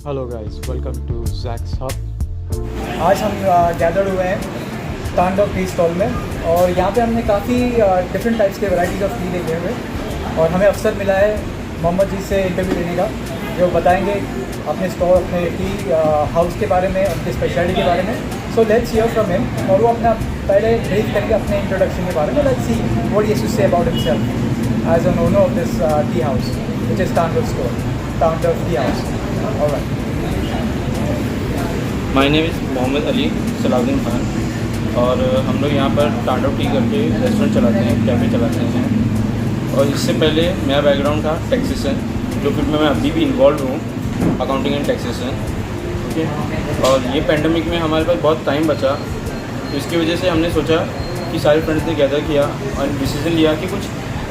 Hello guys, welcome to Jacks Hub. आज हम gathered हुए हैं तांडव टी स्टॉल में और यहाँ पे हमने काफ़ी डिफरेंट टाइप्स के वैराइटीज़ ऑफ टी देखे हुए और हमें अवसर मिला है मोहम्मद जी से इंटरव्यू लेने का, जो बताएंगे अपने स्टॉल, अपने टी हाउस के बारे में, उनकी स्पेशलिटी के बारे में। So let's hear from him और वो अपना पहले ब्रीफ करेंगे अपने इंट्रोडक्शन के बारे में। Let's see what he has to say about himself as an owner of this tea house which is Tandav store, Tandav tea house. All right. My name is Mohammed Ali Salauddin Khan और हम लोग यहाँ पर तांडव टी करके रेस्टोरेंट चलाते हैं, कैफ़े चलाते हैं। और इससे पहले मेरा बैकग्राउंड था टैक्सेशन, जो फील्ड में मैं अभी भी इन्वॉल्व हूँ, अकाउंटिंग एंड टैक्सेशन। ठीक है। और ये पेंडेमिक में हमारे पास बहुत टाइम बचा, तो इसकी वजह से हमने सोचा कि सारे फ्रेंड्स ने गैदर किया और डिसीज़न लिया कि कुछ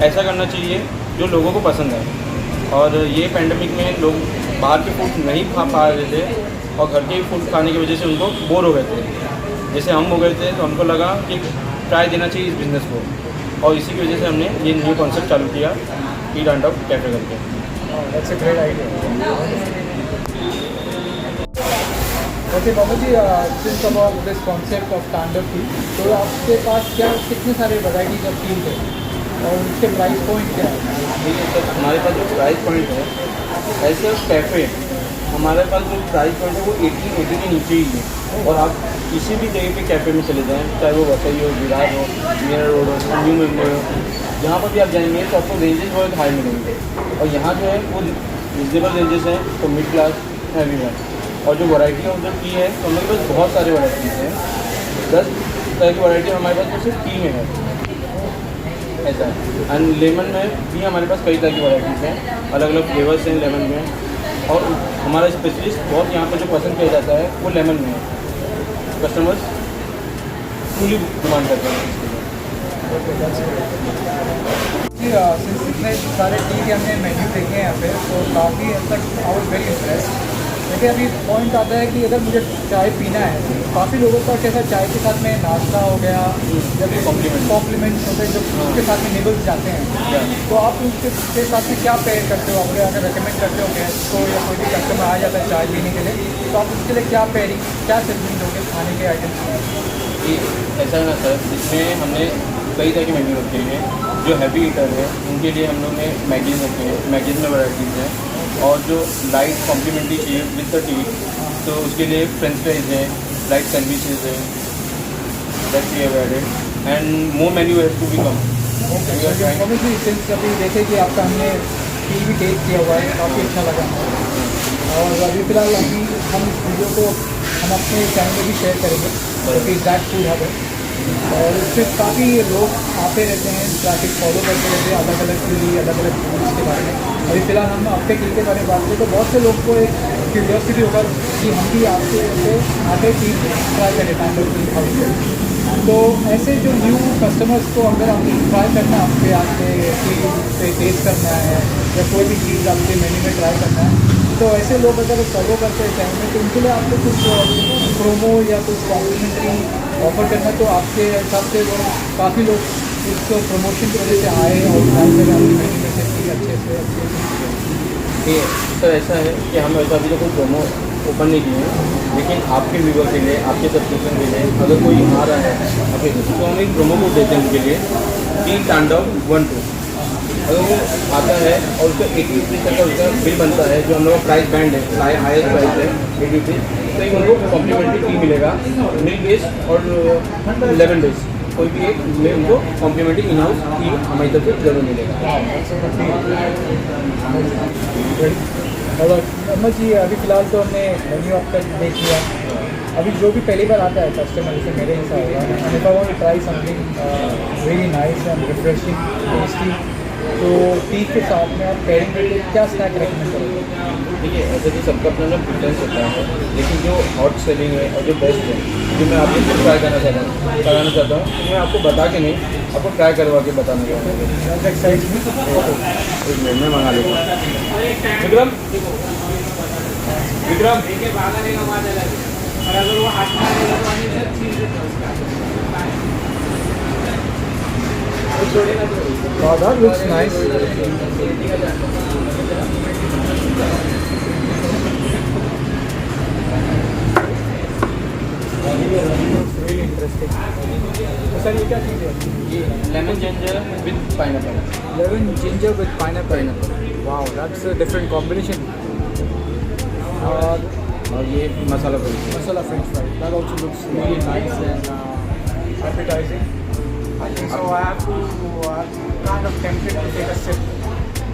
ऐसा करना चाहिए जो लोगों को पसंद आए। और ये पेंडेमिक में लोग बाहर के फूड नहीं खा पा रहे थे और घर के फूड खाने की वजह से उनको बोर हो गए थे, जैसे हम हो गए थे। तो हमको लगा कि ट्राई देना चाहिए इस बिज़नेस को, और इसी की वजह से हमने ये न्यू कॉन्सेप्ट चालू किया, टी तांडव कैफ़े करके। That's a great idea. Okay, Mohammed ji, since about this concept of Tandav tea, तो आपके पास कितने सारे वैराइटीज ऑफ टी है और उसके प्राइस पॉइंट क्या है? ठीक है सर, हमारे पास जो प्राइस पॉइंट है, ऐसे कैफ़े हमारे पास जो प्राइस पॉइंट है वो 1880 के नीचे ही है। और आप किसी भी जगह पे कैफ़े में चले जाएँ, चाहे वो वसई हो, विरार हो, मीरा रोड हो, न्यू मुंबई हो, जहाँ पर भी आप जाएंगे तो आपको रेंजेस बहुत हाई मिलेंगे। और यहाँ जो है वो रिजनेबल रेंजेस हैं, तो मिड क्लास, हैवी वन। और जो वैरायटी ऑफ द टी है, तो हमारे पास बहुत सारे वैराइटीज़ हैं। 10 तरह की वैरायटी हमारे पास तो सिर्फ टी में है, ऐसा है। एंड लेमन में भी हमारे पास कई तरह की वैराइटीज़ हैं, अलग अलग फ्लेवर्स हैं लेमन में। और हमारा स्पेशलिस्ट बहुत यहाँ पर जो पसंद किया जाता है वो लेमन में है। कस्टमर्स फुली डिमांड करते हैं इसके लिए। जी, सिंस इतने सारे टी के हमने मेन्यू देखे हैं यहाँ पे, तो काफ़ी हद तक आई वाज वेरी इम्प्रेस्ड। लेकिन अभी पॉइंट आता है कि अगर मुझे चाय पीना है, काफ़ी लोगों का कैसा चाय के साथ में नाश्ता हो गया या कॉम्प्लीमेंट्स होते हैं जो उसके साथ में निबल्स जाते हैं, तो आप उसके साथ में क्या पेयर करते हो? आप अगर रिकमेंड करते हो गेस्ट को या कोई भी कस्टमर आ जाता है चाय पीने के लिए, तो आप उसके लिए क्या पेयरिंग, क्या सर्विंग दोगे खाने के आइटम्स में? कि ऐसा है ना सर, इसमें हमने कई तरह के मेन्यू रखे हैं। जो हैवी ईटर है उनके लिए हम लोग ने मैगीज़ रखे हैं, मैगीज़ में वैराइटीज़ हैं। और जो लाइट कॉम्प्लीमेंट्री चाहिए विद द टी, तो उसके लिए फ्रेंच फ्राइज है, लाइट सैंडविचेज है, that we have added and more menu has to be come. Mohammed since अभी देखे कि आपका हमने टी भी टेस्ट किया हुआ है, काफ़ी अच्छा लगा और अभी फ़िलहाल हम इस वीडियो को हम अपने चैनल में भी शेयर करेंगे, जो कि जैक्स फूड हब है। और उससे काफ़ी लोग आते रहते हैं, ट्रैफिक फॉलो करते रहते हैं अलग अलग टी, अलग अलग फूड्स के बारे में। अभी फ़िलहाल हम आपके टी के बारे में बात करें तो बहुत से लोग को एक क्यूरियोसिटी होगा कि हम भी आपके से आके टी ट्राई करें तांडव टी हाउस से। तो ऐसे जो न्यू कस्टमर्स को अगर हम ट्राई करना है, आपके आपके टी पे टेस्ट करना है या कोई भी चीज़ आपके मेन्यू में ट्राई करना है, तो ऐसे लोग अगर फॉलो करते हैं चैनल में, तो उनके लिए आपको कुछ प्रोमो या कुछ कॉम्प्लीमेंट्री ऑफर करना, तो आपके हिसाब से वो काफ़ी लोग इस प्रमोशन की वजह से आए और ट्राई करें आपकी मेन्यू में से टी अच्छे से ठीक है सर, ऐसा है कि हम ऐसा अभी तो कोई प्रोमो ओपन नहीं किए हैं, लेकिन आपके व्यूवर के लिए, आपके सब्सक्रिप्शन के लिए अगर कोई आ रहा है आपके, तो हम एक प्रोमो कोड देते हैं उनके लिए, टी तांडव 12। अगर वो आता है और उसका 80 तक का उसका बिल बनता है, जो हम लोग का प्राइस बैंड है, हाईएस्ट प्राइस है 80, तो एक उनको कॉम्प्लीमेंट्री टी मिलेगा, मिल्क बेस्ड और लेमन बेस्ड, कोई भी एक में उनको कॉम्प्लीमेंट्री इन हाउस टी हमारी तरफ से जरूर मिलेगा। और अहमद जी, अभी फ़िलहाल तो हमने मेन्यू आपका देख लिया। अभी जो भी पहली बार आता है कस्टमर, जैसे मेरे हिसाब होगा, and if I want to try something very nice and refreshing tasty, तो टी के साथ में आप पेयरिंग करके क्या स्नैक रेकमेंड करोगे? देखिए, ऐसे तो सबका अपना अपना प्रेफरेंस होता है, लेकिन जो हॉट सेलिंग है और जो बेस्ट है, जो मैं आपको खुद ट्राई कराना चाहता हूँ, तो मैं आपको बता के नहीं, आपको ट्राई करवा के बताना चाहता हूँ। एक मिनट में मंगा लेता हूँ। Vikram Wow, that looks nice. Lemon ginger with pineapple. Lemon ginger with pineapple. Wow, that's a different combination. और ये मसाला पूरी। Masala French fry. That also looks really nice and appetizing. I think so. I have to kind of tempted to take a sip.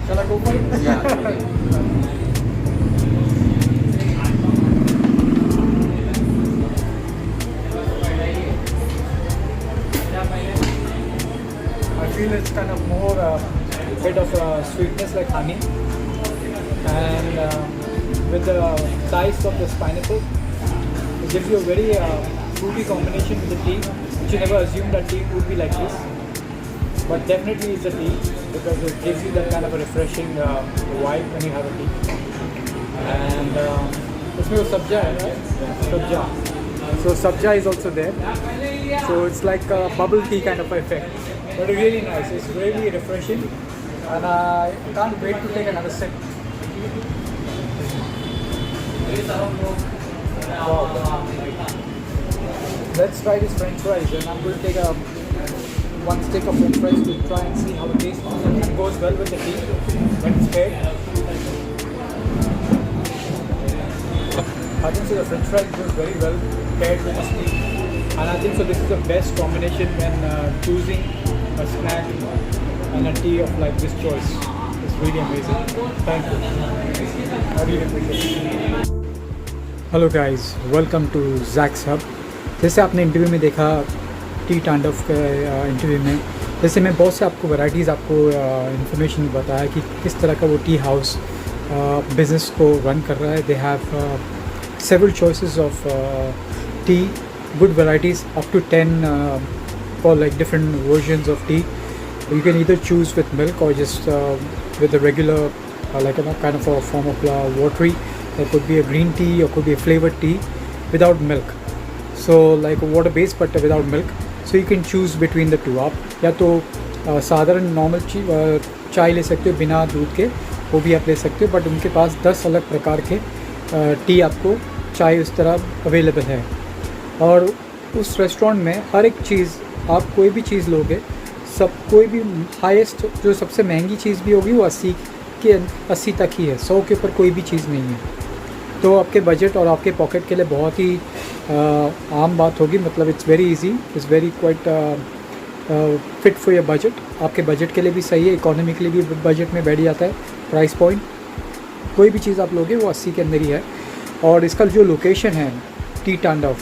Shall I go for it? Yeah. I feel it's kind of more bit of sweetness like honey, and with the slice of this pineapple, it gives you a very fruity combination with the tea, which you never assumed that tea would be like this. But definitely it's a tea because it gives you that kind of a refreshing vibe when you have a tea. And इसमें वो सब्जा है, right? Sabja. So sabja is also there. So it's like a bubble tea kind of effect. But really nice. It's really refreshing, and I can't wait to take another sip. Wow. Let's try this French fries, and I'm going to take one stick of French fries to try and see how it tastes and goes well with the tea when it's paired. I think so the French fries goes very well paired with this tea, and I think so this is the best combination when choosing a snack and a tea of like this choice. It's really amazing. Thank you. I really appreciate it. Hello guys, welcome to Zach's Hub. जैसे आपने interview में देखा T तांडव के interview में, जैसे मैं बहुत से आपको वैराइटीज़ आपको इन्फॉर्मेशन बताया कि किस तरह का वो टी हाउस बिज़नेस को रन कर रहा है. They have several choices of tea, good varieties up to 10 for like different versions of tea. You can either choose with milk or just with the regular like a kind of a form of watery. There could be a green tea or could be a flavored tea without milk. So like a water based but without milk. So you can choose between the two. आप या तो साधारण normal चाय ले सकते हो बिना दूध के, वो भी आप ले सकते हो, बट उनके पास 10 अलग प्रकार के टी आपको चाय उस तरह अवेलेबल है. और उस रेस्टोरेंट में हर एक चीज़ आप कोई भी चीज़ लोगे, सब कोई भी हाईएस्ट जो सबसे महंगी चीज़ भी होगी वो 80 तक ही है. 100 के ऊपर कोई भी चीज़ नहीं है. तो आपके बजट और आपके पॉकेट के लिए बहुत ही आम बात होगी. मतलब it's very easy, it's very quite fit for your budget. आपके बजट के लिए भी सही है, इकोनॉमी के लिए भी बजट में बैठ जाता है. प्राइस पॉइंट कोई भी चीज़ आप लोगे वो 80 के अंदर ही है. और इसका जो लोकेशन है टी तांडव,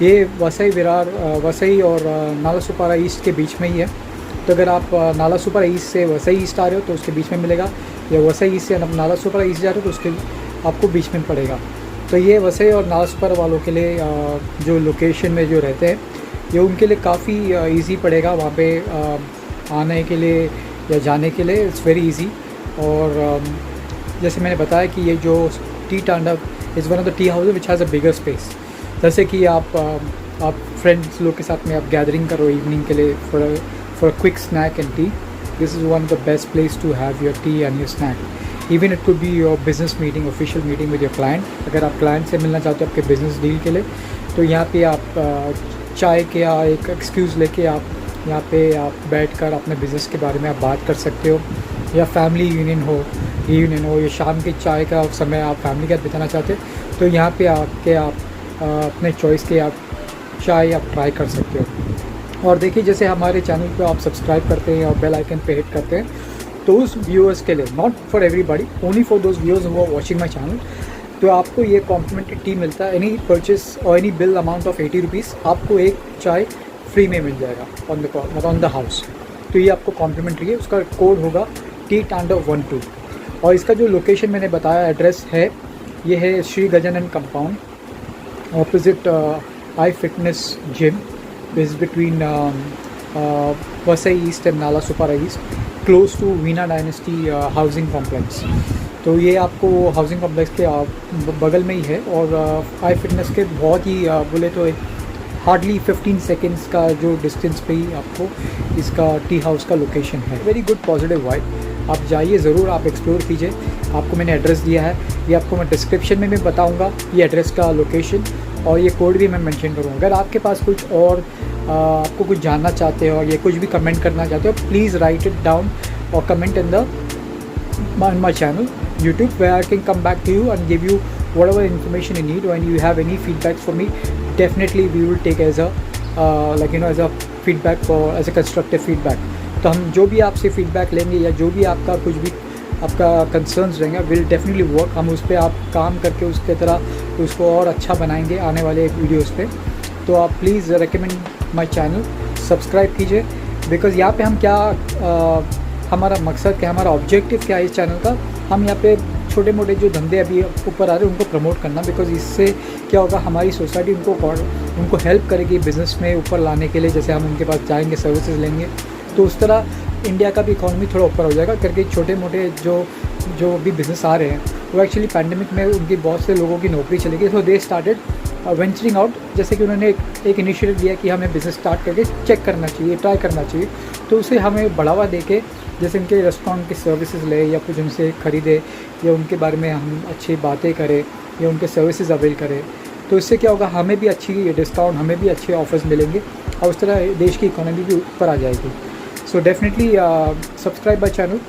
ये वसई और नालासोपारा ईस्ट के बीच में ही है. तो अगर आप नालासोपारा ईस्ट से वसई ईस्ट आ रहे हो तो उसके बीच में मिलेगा, या वसई ईस्ट से नालासोपारा ईस्ट जा रहे हो तो उसके आपको बीच में पड़ेगा. तो ये वसई और नालासोपारा वालों के लिए जो लोकेशन में जो रहते हैं, ये उनके लिए काफ़ी इजी पड़ेगा वहाँ पे आने के लिए या जाने के लिए. It's very easy. और जैसे मैंने बताया कि ये जो टी तांडव is one of the tea house which has a bigger space. जैसे कि आप फ्रेंड्स लोग के साथ में आप गैदरिंग करो इवनिंग के लिए for a quick snack and tea, this is one of the best place to have your tea and your snack. Even it could be your business meeting, official meeting with your client. अगर आप client से मिलना चाहते हो आपके business deal के लिए, तो यहाँ पे आप चाय के या एक एक्सक्यूज़ लेके आप यहाँ पे आप बैठकर अपने बिज़नेस के बारे में आप बात कर सकते हो. या फैमिली यूनियन हो या शाम की चाय का समय आप फैमिली के साथ बिताना चाहते हो, तो यहाँ पे आके आप अपने चॉइस के आप चाय आप ट्राई कर सकते हो. और देखिए जैसे हमारे चैनल पे आप सब्सक्राइब करते हैं और बेल आइकन पे हिट करते हैं, तो उस व्यूअर्स के लिए, not for everybody, only for those viewers who are watching my channel, तो आपको ये कॉम्प्लीमेंट्री टी मिलता है. एनी परचेस और any bill amount of 80 rupees आपको एक चाय फ्री में मिल जाएगा ऑन द हाउस. तो ये आपको कॉम्प्लीमेंट्री है. उसका कोड होगा टी तांडव 12. और इसका जो लोकेशन मैंने बताया एड्रेस है, ये है Shri Gajanan compound opposite I fitness gym, is between Vasai east and Nalasopara east, close to Veena dynasty housing complex. तो ये आपको हाउसिंग कॉम्प्लेक्स के बगल में ही है. और आई फिटनेस के बहुत ही बोले तो हार्डली 15 सेकेंड्स का जो डिस्टेंस पे ही आपको इसका टी हाउस का लोकेशन है. Very good positive vibe. आप जाइए ज़रूर, आप एक्सप्लोर कीजिए. आपको मैंने एड्रेस दिया है, ये आपको मैं डिस्क्रिप्शन में भी बताऊंगा ये एड्रेस का लोकेशन, और ये कोड भी मैं मेंशन करूँगा. अगर आपके पास कुछ और आपको कुछ जानना चाहते हो या कुछ भी कमेंट करना चाहते हो, प्लीज़ राइट इट डाउन और comment in the my channel YouTube, where I can come back to you and give you whatever information you need. When you have any feedbacks for me, definitely we will take as a as a feedback or as a constructive feedback. तो हम जो भी आपसे feedback लेंगे या जो भी आपका कुछ भी आपका कंसर्न्स रहेंगे, विल डेफिनेटली वर्क, हम उस पर आप काम करके उसके तरह उसको और अच्छा बनाएंगे आने वाले वीडियोस पे। तो आप please recommend my channel, subscribe कीजिए, बिकॉज़ यहाँ पे हम क्या हमारा मकसद क्या, हमारा ऑब्जेक्टिव क्या है इस चैनल का, हम यहाँ पे छोटे मोटे जो धंधे अभी ऊपर आ रहे हैं उनको प्रमोट करना, बिकॉज़ इससे क्या होगा, हमारी सोसाइटी उनको हेल्प करेगी बिज़नेस में ऊपर लाने के लिए। जैसे हम उनके पास जाएंगे, सर्विसेज लेंगे, तो उस तरह इंडिया का भी इकॉनमी थोड़ा ऊपर हो जाएगा करके। छोटे मोटे जो भी बिज़नेस आ रहे हैं वो एक्चुअली पैंडेमिक में उनकी बहुत से लोगों की नौकरी चली गई, सो दे स्टार्टेड वेंचरिंग आउट। जैसे कि उन्होंने एक इनिशिएटिव लिया कि हमें बिज़नेस स्टार्ट करके चेक करना चाहिए, ट्राई करना चाहिए, तो उसे हमें बढ़ावा देके जैसे उनके रेस्टोरेंट की सर्विसेज ले या कुछ उनसे ख़रीदे या उनके बारे में हम अच्छी बातें करें या उनके सर्विसेज अवेल करें, तो इससे क्या होगा, हमें भी अच्छी डिस्काउंट, हमें भी अच्छे ऑफर्स मिलेंगे और उस तरह देश की इकोनॉमी भी ऊपर आ जाएगी। So definitely subscribe my channel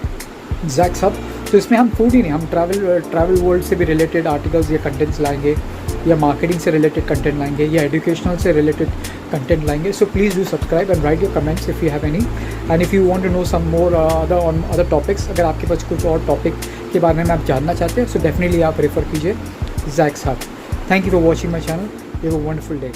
Jacks Hub. तो इसमें हम फूड ही नहीं, हम ट्रैवल वर्ल्ड से भी रिलेटेड आर्टिकल्स या कंटेंट्स लाएंगे, या मार्केटिंग से रिलेटेड कंटेंट लाएंगे, या एजुकेशनल से रिलेटेड कंटेंट लाएंगे। So please do subscribe and write your comments if you have any, and if you want to know some more other topics, अगर आपके पास कुछ और टॉपिक के बारे में आप जानना चाहते हैं, सो डेफिनेटली आप रेफ़र कीजिए Jacks Hub. Thank you for watching my channel, have a wonderful day.